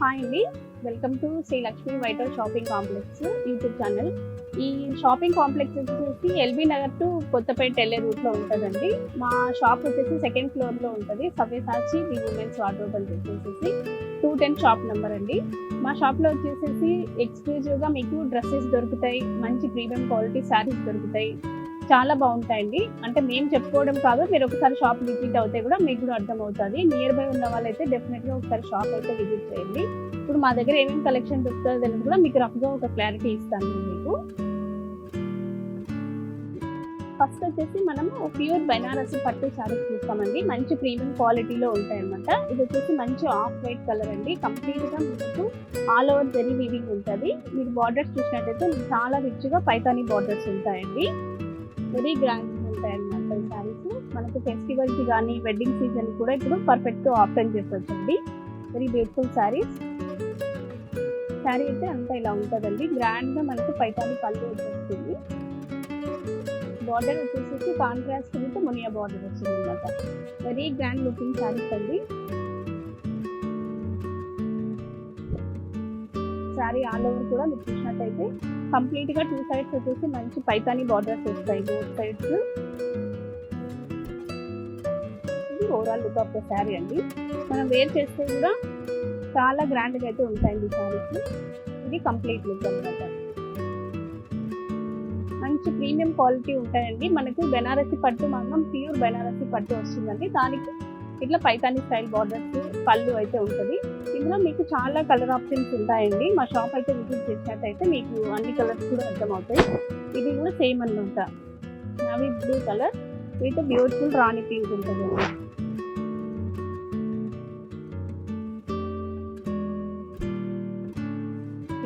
Hi అండి, welcome to Shri Lakshmi vital shopping complex YouTube channel. ఈ shopping complex వచ్చేసి LB Nagar to Kothapet వెళ్ళే రూట్లో ఉంటుందండి. మా షాప్ వచ్చేసి సెకండ్ ఫ్లోర్లో ఉంటుంది. సవ్యసాచి ది ఉమెన్స్ వార్డ్రోబ్ అని చెప్పేసి 210 షాప్ నెంబర్ అండి. మా షాప్లో వచ్చేసి ఎక్స్క్లూజివ్గా మీకు డ్రెస్సెస్ దొరుకుతాయి, మంచి ప్రీమియం క్వాలిటీ శారీస్ దొరుకుతాయి, చాలా బాగుంటాయండి. అంటే మేము చెప్పుకోవడం కాదు, మీరు ఒకసారి షాప్ విజిట్ అవుతే కూడా మీకు కూడా అర్థమవుతుంది. నియర్ బై ఉన్న వాళ్ళైతే డెఫినెట్గా ఒకసారి షాప్ అయితే విజిట్ చేయండి. ఇప్పుడు మా దగ్గర ఏమేమి కలెక్షన్ దొరుకుతుంది అనేది కూడా మీకు రఫ్గా ఒక క్లారిటీ ఇస్తాను మీకు. ఫస్ట్ వచ్చేసి మనము ప్యూర్ బెనారసి పట్టు శారీస్ చూస్తామండి. మంచి ప్రీమియం క్వాలిటీలో ఉంటాయి అన్నమాట. ఇది వచ్చేసి మంచి ఆఫ్ వైట్ కలర్ అండి. కంప్లీట్గా మీకు ఆల్ ఓవర్ జరీ వీవింగ్ ఉంటుంది. మీరు బార్డర్స్ చూసినట్టయితే చాలా రిచ్గా పైతానీ బార్డర్స్ ఉంటాయండి. వెరీ గ్రాండ్ ఉంటాయి అన్నమాట ఈ శారీస్. మనకు ఫెస్టివల్కి కానీ వెడ్డింగ్ సీజన్ కూడా ఇప్పుడు పర్ఫెక్ట్గా ఆప్షన్ చేసొచ్చండి. Very beautiful saris. శారీ అయితే అంతా ఇలా ఉంటుందండి. గ్రాండ్గా మనకు పైతానీ పళ్ళు వచ్చేస్తుంది. బార్డర్ వచ్చేసి కాంట్రాస్ట్ విత్ మునియా బార్డర్ వస్తుంది అనమాట. వెరీ గ్రాండ్ లుకింగ్ శారీస్ అండి. శారీ ఆల్ ఓవర్ కూడా మీరు చూసినట్టయితే కంప్లీట్గా 2 సైడ్స్ వచ్చేసి మంచి పైతానీ బార్డర్స్ వస్తాయి బోత్ సైడ్స్. ఇది overall look of the sari అండి. మనం వేర్ చేస్తే కూడా చాలా గ్రాండ్గా అయితే ఉంటాయండి శారీస్. ఇది కంప్లీట్ లుక్ అనమాట. మంచి ప్రీమియం క్వాలిటీ ఉంటాయండి. మనకు బెనారసి పట్టు మాత్రం ప్యూర్ బెనారసి పట్టు వస్తుందండి. దానికి ఇట్లా పైతానీ స్టైల్ బార్డర్స్ పళ్ళు అయితే ఉంటుంది. ఇందులో మీకు చాలా కలర్ ఆప్షన్స్ ఉంటాయండి. మా షాప్ అయితే విజిట్ చేసినట్టయితే మీకు అన్ని కలర్స్ కూడా అర్థమవుతాయి. ఇది కూడా సేమ్ అనమాట. Navy blue colour with beautiful Rani pink ఉంటుంది.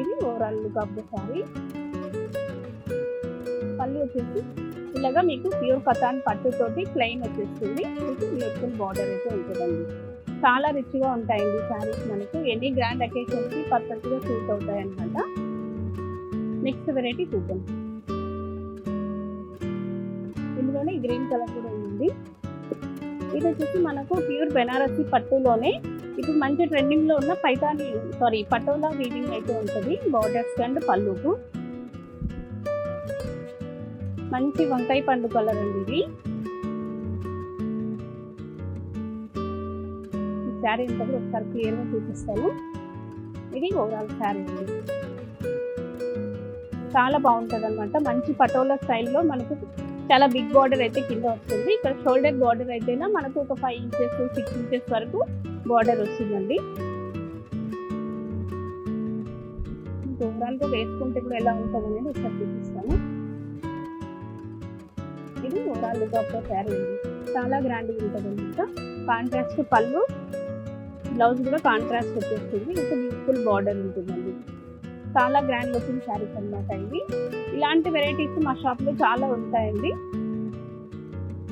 ఇది overall look of the sari. పళ్ళు వచ్చేసి ఇలాగా మీకు ప్యూర్ కథాన్ పట్టుతోటి ప్లెయిన్ వచ్చేస్తుంది. మీకు బ్యూటిఫుల్ బార్డర్ అయితే ఉంటుందండి. చాలా రిచ్గా ఉంటాయండి శారీస్. మనకు ఎనీ గ్రాండ్ అకేషన్కి పర్ఫెక్ట్గా సూట్ అవుతాయి అన్నమాట. నెక్స్ట్ వెరైటీ చూద్దాం. ఇందులోనే గ్రీన్ కలర్ కూడా ఉంది. ఇది వచ్చేసి మనకు ప్యూర్ బెనారసి పట్టులోనే ఇప్పుడు మంచి ట్రెండింగ్లో ఉన్న పటోలా వీవింగ్ అయితే ఉంటుంది. బార్డర్స్ అండ్ పళ్ళుకు మంచి వంకాయ పండు కలర్ అండి. ఇది ఈ శారీ అంతా కూడా ఒకసారి క్లియర్గా చూపిస్తాను. ఇది ఓవరాల్ శారీ అండి. చాలా బాగుంటుంది అనమాట. మంచి పటోలా స్టైల్లో మనకు చాలా బిగ్ బార్డర్ అయితే కింద వస్తుంది. ఇక్కడ షోల్డర్ బార్డర్ అయితేనా మనకు ఒక 5 ఇంచెస్ 6 ఇంచెస్ వరకు బార్డర్ వస్తుందండి. ఓవరాల్గా వేసుకుంటే కూడా ఎలా ఉంటుంది అనేది ఒకసారి చూపిస్తాను. ఇది overall look of the sari అండి. చాలా గ్రాండ్గా ఉంటుంది అనమాట. కాంట్రాస్ట్ పళ్ళు, బ్లౌజ్ కూడా కాంట్రాస్ట్ వచ్చేస్తుంది. ఇంకా బ్యూటిఫుల్ బార్డర్ ఉంటుందండి. చాలా గ్రాండ్ లుకింగ్ శారీస్ అనమాట ఇవి. ఇలాంటి వెరైటీస్ మా షాప్లో చాలా ఉంటాయండి.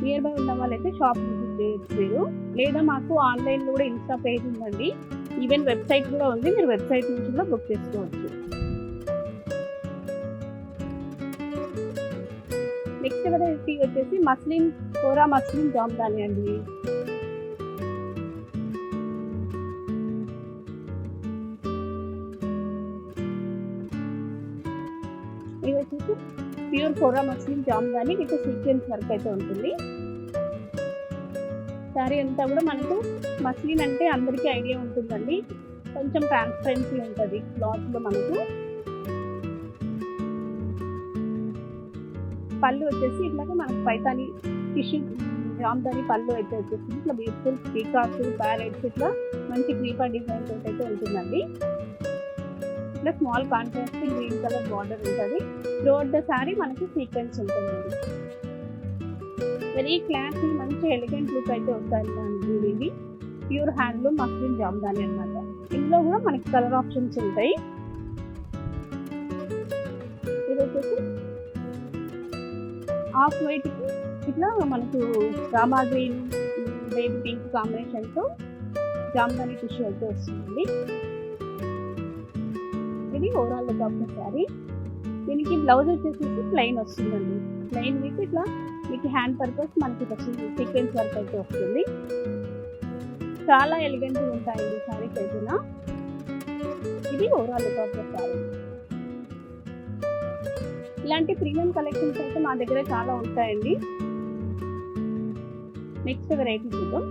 నియర్ బై ఉన్న వాళ్ళైతే షాప్ విజిట్ చేయొచ్చు. లేదా మాకు ఆన్లైన్లో కూడా ఇన్స్టా పేజ్ ఉందండి. ఈవెన్ వెబ్సైట్ కూడా ఉంది. మీరు వెబ్సైట్ నుంచి కూడా బుక్ చేసుకోవచ్చు. నెక్స్ట్ వెరైటీ వచ్చేసి మస్లిన్ కోరా మస్లిన్ జామ్దాని అండి. ఇది వచ్చేసి pure kora muslin jamdani with sequence work అయితే ఉంటుంది. శారీ అంతా కూడా మనకు మస్లిన్ అంటే అందరికీ ఐడియా ఉంటుందండి. కొంచెం ట్రాన్స్పరెన్సీ ఉంటుంది క్లాత్లో. మనకు పళ్ళు వచ్చేసి ఇట్లాగా మనకు పైతానీ టిష్యూ జామ్దాని పళ్ళు అయితే వచ్చేసింది. ఇట్లా బ్యూటిఫుల్ పీకాక్స్ ప్యారెట్స్ ఇట్లా మంచి క్రీపర్ డిజైన్ తోటి అయితే ఉంటుందండి. ఇట్లా small contrast green colour border ఉంటుంది. త్రూఅవుట్ ద శారీ మనకి సీక్వెన్స్ ఉంటుందండి. వెరీ క్లాసీ మంచి ఎలిగెంట్ లుక్ అయితే వస్తాయండి. ఇవి ప్యూర్ హ్యాండ్లూమ్ మస్లిన్ జామ్దాని అనమాట. ఇందులో కూడా మనకి కలర్ ఆప్షన్స్ ఉంటాయి. ఇది వచ్చేసి ఆఫ్ వైట్కి ఇట్లా మనకు రామా గ్రీన్ బేబీ పింక్ కాంబినేషన్తో జామ్దాని టిష్యూ అయితే వస్తుంది. ఇది overall look of the sari. దీనికి బ్లౌజ్ వచ్చేసి ప్లెయిన్ వస్తుందండి. ప్లెయిన్ మీకు ఇట్లా మీకు హ్యాండ్ పర్పస్ మనకి వస్తుంది. సీక్వెన్స్ వర్క్ అయితే వస్తుంది. చాలా ఎలిగెంట్గా ఉంటాయండి శారీస్ అయితేనా. ఇది overall look of the sari. ఇలాంటి ప్రీమియం కలెక్షన్స్ అయితే మా దగ్గర చాలా ఉంటాయండి. నెక్స్ట్ వెరైటీ చూద్దాం.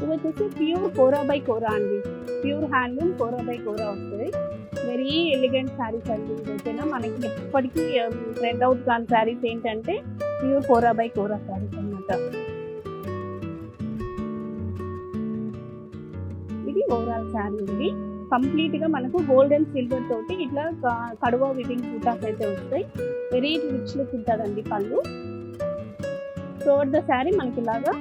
ఇది వచ్చేసి ప్యూర్ కోరా బై కోరా అండి. ప్యూర్ హ్యాండ్లూమ్ కోరా బై కోరా వస్తుంది. వెరీ ఎలిగెంట్ శారీస్ అండి. ఇదైతేనా మనకి ఎప్పటికీ ట్రెండ్ అవుట్ కాని శారీస్ ఏంటంటే ప్యూర్ కోరా బై కోరా శారీస్ అన్నమాట. ఇది ఓవరాల్ శారీ అండి. కంప్లీట్ గా మనకు గోల్డ్ అండ్ సిల్వర్ తోటి ఇట్లా కడువా వివింగ్ బూటాస్ అయితే వస్తాయి. వెరీ రిచ్ లుక్ ఉంటుందండి పళ్ళు. త్రూఅవుట్ ద శారీ మనకి ఇలాగా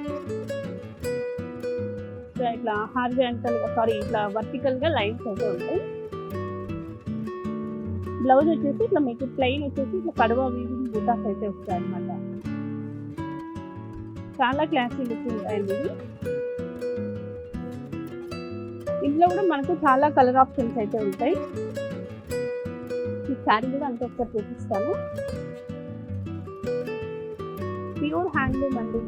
ఇట్లా హారిజాంటల్ గా ఇట్లా వర్టికల్ గా లైన్స్ అయితే ఉంటాయి. బ్లౌజ్ వచ్చేసి ఇట్లా మీకు ప్లెయిన్ వచ్చేసి ఇట్లా కడువా వీవింగ్ బూటాస్ అయితే వస్తాయి అన్నమాట. చాలా క్లాసీ లుక్ ఉంటాయండి ఇవి. ఇందులో కూడా మనకు చాలా కలర్ ఆప్షన్స్ అయితే ఉంటాయి. ఈ శారీ కూడా అంత ఒకసారి చూపిస్తాను. ప్యూర్ హ్యాండ్లూమ్ అండి.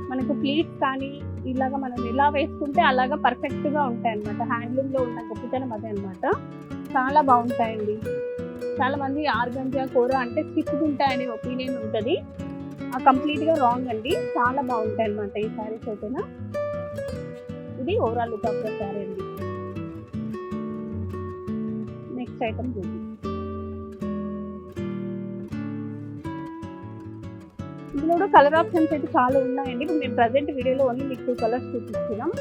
మనకు ప్లీట్స్ కానీ ఇలాగా మనం ఎలా వేసుకుంటే అలాగా పర్ఫెక్ట్ గా ఉంటాయి అన్నమాట. హ్యాండ్లూమ్ లో ఉన్న గొప్పతనం అదే అన్నమాట. చాలా బాగుంటాయండి. చాలా మంది ఆర్గంజా కోరా అంటే స్టిచ్చుకుంటాయనే ఒపీనియన్ ఉంటుంది. కంప్లీట్ గా రాంగ్ అండి. చాలా బాగుంటాయి అన్నమాట ఈ శారీస్ అయితేనా. ఇది overall look of the sari అండి. నెక్స్ట్ ఐటమ్ చూద్దాం. ఇందులో కూడా కలర్ ఆప్షన్స్ అయితే చాలా ఉన్నాయండి. ఇప్పుడు మేము ప్రజెంట్ వీడియోలో ఓన్లీ మీకు 2 కలర్స్ చూపిస్తున్నాం.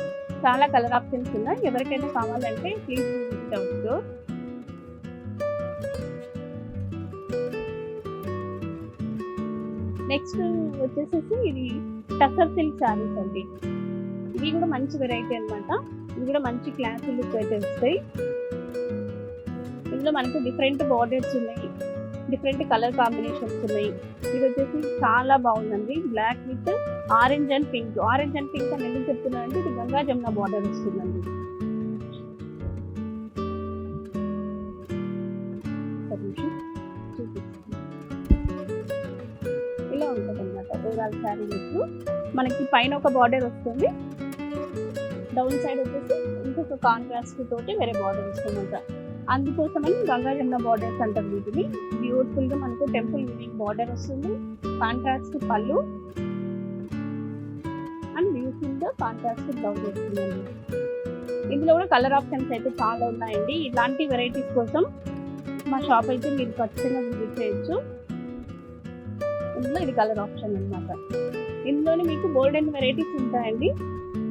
చాలా కలర్ ఆప్షన్స్ ఉన్నాయి. ఎవరికైనా కావాలంటే ప్లీజ్ విజిట్ అవ్వచ్చు. నెక్స్ట్ వచ్చేసేసి ఇది టసర్ సిల్క్ శారీస్ అండి. ఇవి కూడా మంచి వెరైటీ అన్నమాట. ఇవి కూడా మంచి క్లాసీ లుక్ అయితే వస్తాయి. ఇందులో మనకు డిఫరెంట్ బార్డర్స్ ఉన్నాయి, డిఫరెంట్ కలర్ కాంబినేషన్స్ ఉన్నాయి. ఇది వచ్చేసి చాలా బాగుందండి. Black with orange and pink. Orange and pink అని ఎందుకు చెప్తున్నానంటే ఇది గంగా జమున బార్డర్ వస్తుందండి. ఇలా ఉంటుంది అన్నమాట ఓవరాల్ శారీ లుక్. మనకి పైన ఒక బార్డర్ వస్తుంది, డౌన్ సైడ్ వచ్చేసి ఇంకొక కాంట్రాస్ట్ తోటి వేరే బార్డర్ వస్తుంది అన్నమాట. అందుకోసమని గంగా జమున బార్డర్స్ అంటారు వీటిని. బ్యూటిఫుల్ గా మనకు టెంపుల్ వివింగ్ బార్డర్ వస్తుంది, కాంట్రాస్ట్ పళ్ళు అండ్ బ్యూటిఫుల్ గా కాంట్రాస్ట్ బ్లౌజ్ వస్తుందండి. ఇందులో కూడా కలర్ ఆప్షన్స్ అయితే చాలా ఉన్నాయండి. ఇలాంటి వెరైటీస్ కోసం మా షాప్ అయితే మీరు ఖచ్చితంగా విజిట్ చేయొచ్చు. ఇందులో ఇది కలర్ ఆప్షన్ అన్నమాట. ఇందులోనే మీకు గోల్డెన్ వెరైటీస్ ఉంటాయండి.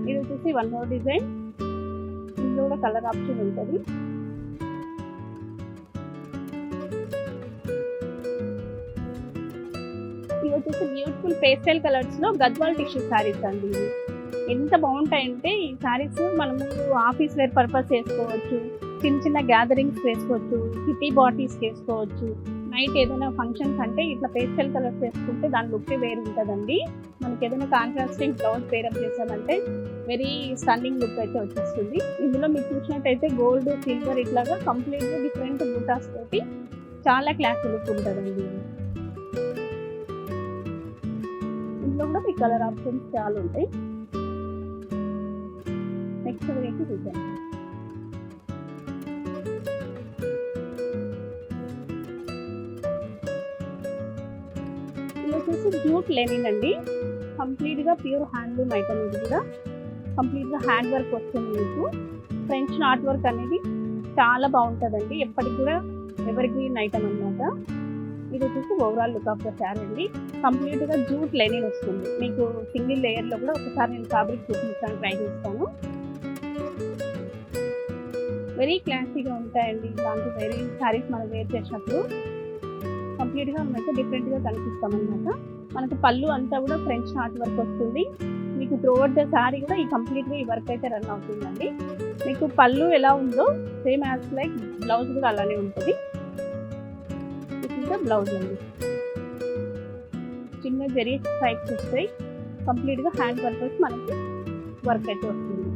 ఇది వచ్చేసి 1 more డిజైన్. ఇందులో కూడా కలర్ ఆప్షన్ ఉంటుంది. ఇవి వచ్చేసి బ్యూటిఫుల్ పేస్టల్ కలర్స్ లో గద్వాల్ టిష్యూ శారీస్ అండి. ఇవి ఎంత బాగుంటాయంటే ఈ శారీస్ మనము ఆఫీస్ వేర్ పర్పస్ వేసుకోవచ్చు, చిన్న చిన్న గ్యాదరింగ్స్ వేసుకోవచ్చు, కిటీ బాటిల్స్ వేసుకోవచ్చు. నైట్ ఏదైనా ఫంక్షన్స్ అంటే ఇట్లా పేస్టల్ కలర్స్ వేసుకుంటే దాని లుక్ వేరు ఉంటుందండి. మనకి ఏదైనా కాంట్రాస్టింగ్ బ్లౌజ్ పేరప్ చేసామంటే వెరీ స్టన్నింగ్ లుక్ అయితే వచ్చేస్తుంది. ఇందులో మీకు చూసినట్టయితే గోల్డ్, సిల్వర్ ఇట్లాగా కంప్లీట్గా డిఫరెంట్ బూటాస్ తోటి చాలా క్లాసీ లుక్ ఉంటుందండి. ఇందులో కూడా మీ కలర్ ఆప్షన్స్ చాలా ఉంటాయి. నెక్స్ట్ వెరైటీ చూద్దాం. ఇది వచ్చేసి జూట్ లెనిన్ అండి. కంప్లీట్ గా ప్యూర్ హ్యాండ్లూమ్ ఐటమ్. ఇది కూడా కంప్లీట్ గా హ్యాండ్ వర్క్ వస్తుంది. మీకు ఫ్రెంచ్ నాట్ వర్క్ అనేది చాలా బాగుంటుందండి. ఎప్పటికి కూడా ఎవర్ గ్రీన్ ఐటమ్ అన్నమాట. ఇది వచ్చేసి overall look of the sari అండి. కంప్లీట్ గా జూట్ లెనిన్ వస్తుంది. మీకు సింగిల్ లేయర్ లో కూడా ఒకసారి నేను ఫ్యాబ్రిక్ చూపించడానికి ట్రై చేస్తాను. వెరీ క్లాసీగా ఉంటాయండి. ఇలాంటి వెరీ శారీస్ మనం వేర్ చేసినప్పుడు కంప్లీట్ గా మనమైతే డిఫరెంట్ గా కనిపిస్తాం అనమాట. మనకు పళ్ళు అంతా కూడా ఫ్రెంచ్ నాట్ వర్క్ వస్తుంది. మీకు త్రూఅవుట్ ద శారీ కూడా ఈ కంప్లీట్ గా ఈ వర్క్ అయితే రన్ అవుతుందండి. మీకు పళ్ళు ఎలా ఉందో సేమ్ యాజ్ లైక్ బ్లౌజ్ కూడా అలానే ఉంటుంది. బ్లౌజ్ అండి చిన్న జరీ స్ట్రైప్స్ వస్తాయి. కంప్లీట్ గా హ్యాండ్ వర్క్ వచ్చి మనకి వర్క్ అయితే వస్తుంది.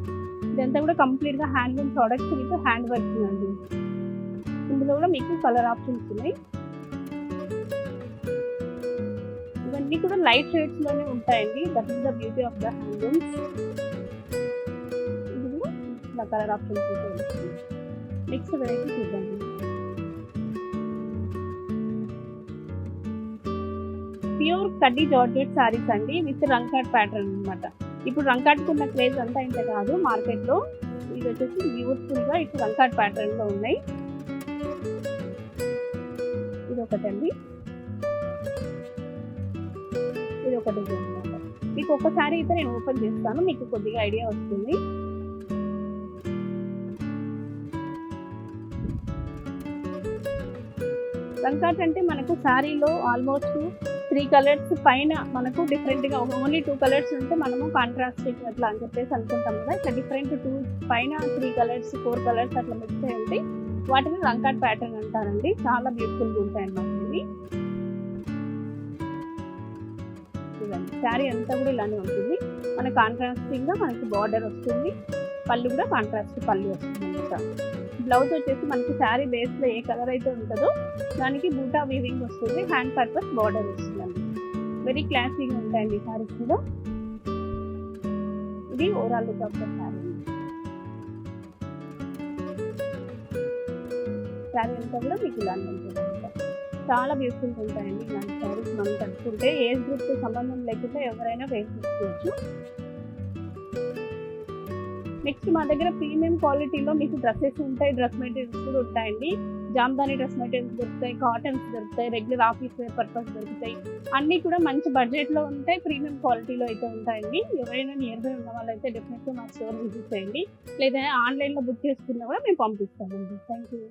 ఇదంతా కూడా కంప్లీట్ గా handloom products with hand work అండి. ఇందులో కూడా మీకు కలర్ ఆప్షన్స్ ఉన్నాయి. ఇవన్నీ కూడా లైట్ షేడ్స్ లోనే ఉంటాయండి. That is the beauty of the handlooms. ఇది ఇట్లా కలర్ ఆప్షన్స్ అయితే వస్తుంది. నెక్స్ట్ వెరైటీ చూద్దాం. ప్యూర్ కడ్డీ జార్జెట్ శారీస్ అండి విత్ రంకాట్ ప్యాటర్న్ అన్నమాట. ఇప్పుడు రంకాట్కు ఉన్న క్రేజ్ అంతా ఇంత కాదు మార్కెట్లో. ఇది వచ్చేసి బ్యూటిఫుల్ గా ఇటు రంకాట్ ప్యాటర్న్ లో ఉన్నాయి. ఇది ఒకటండి, ఇది ఒక డిజైన్ అన్నమాట. మీకు ఒకసారి అయితే నేను ఓపెన్ చేస్తాను, మీకు కొద్దిగా ఐడియా వస్తుంది. రంకాట్ అంటే మనకు శారీలో ఆల్మోస్ట్ 3 కలర్స్ పైన మనకు డిఫరెంట్గా ఓన్లీ 2 కలర్స్ ఉంటే మనము కాంట్రాస్టింగ్ అట్లా అని చెప్పేసి అనుకుంటాం కదా. ఇట్లా డిఫరెంట్ 2 పైన 3 కలర్స్ 4 కలర్స్ అట్లా మిక్స్ అయి ఉంటాయి. వాటిని రంకాట్ ప్యాటర్న్ అంటారండి. చాలా బ్యూటిఫుల్గా ఉంటాయి అన్నమాట. ఇవి శారీ అంతా కూడా ఇలానే ఉంటుంది. మన కాంట్రాస్టింగ్ గా మనకి బార్డర్ వస్తుంది, పళ్ళు కూడా కాంట్రాస్ట్ పళ్ళు వస్తుంది అన్నమాట. బ్లౌజ్ వచ్చేసి మనకి శారీ బేస్ లో ఏ కలర్ అయితే ఉంటుందో దానికి బూటా వీవింగ్ వస్తుంది, హ్యాండ్ పర్పస్ బార్డర్ వస్తుందండి. వెరీ క్లాసీగా ఉంటాయండి శారీస్ కూడా. ఇది overall look of the sari. Sari అంతా కూడా మీకు ఇలానే ఉంటుంది అన్నమాట. చాలా బ్యూటిఫుల్గా ఉంటాయండి ఇలాంటి శారీస్. మనం కట్టుకుంటే ఏజ్ గ్రూప్ సంబంధం లేకుండా ఎవరైనా వేర్ చేసుకోవచ్చు. నెక్స్ట్ మా దగ్గర ప్రీమియం క్వాలిటీలో మీకు డ్రెస్సెస్ ఉంటాయి, డ్రెస్ మెటీరియల్స్ కూడా ఉంటాయండి. జామ్దాని డ్రెస్ మెటీరియల్స్ దొరుకుతాయి, కాటన్స్ దొరుకుతాయి, రెగ్యులర్ ఆఫీస్ వేర్ పర్పస్ దొరుకుతాయి. అన్నీ కూడా మంచి బడ్జెట్లో ఉంటాయి, ప్రీమియం క్వాలిటీలో అయితే ఉంటాయండి. ఎవరైనా నియర్ బై ఉన్న వాళ్ళైతే డెఫినెట్గా మా స్టోర్ విజిట్ చేయండి, లేదా ఆన్లైన్లో బుక్ చేసుకున్నా కూడా మేము పంపిస్తామండి. Thank you.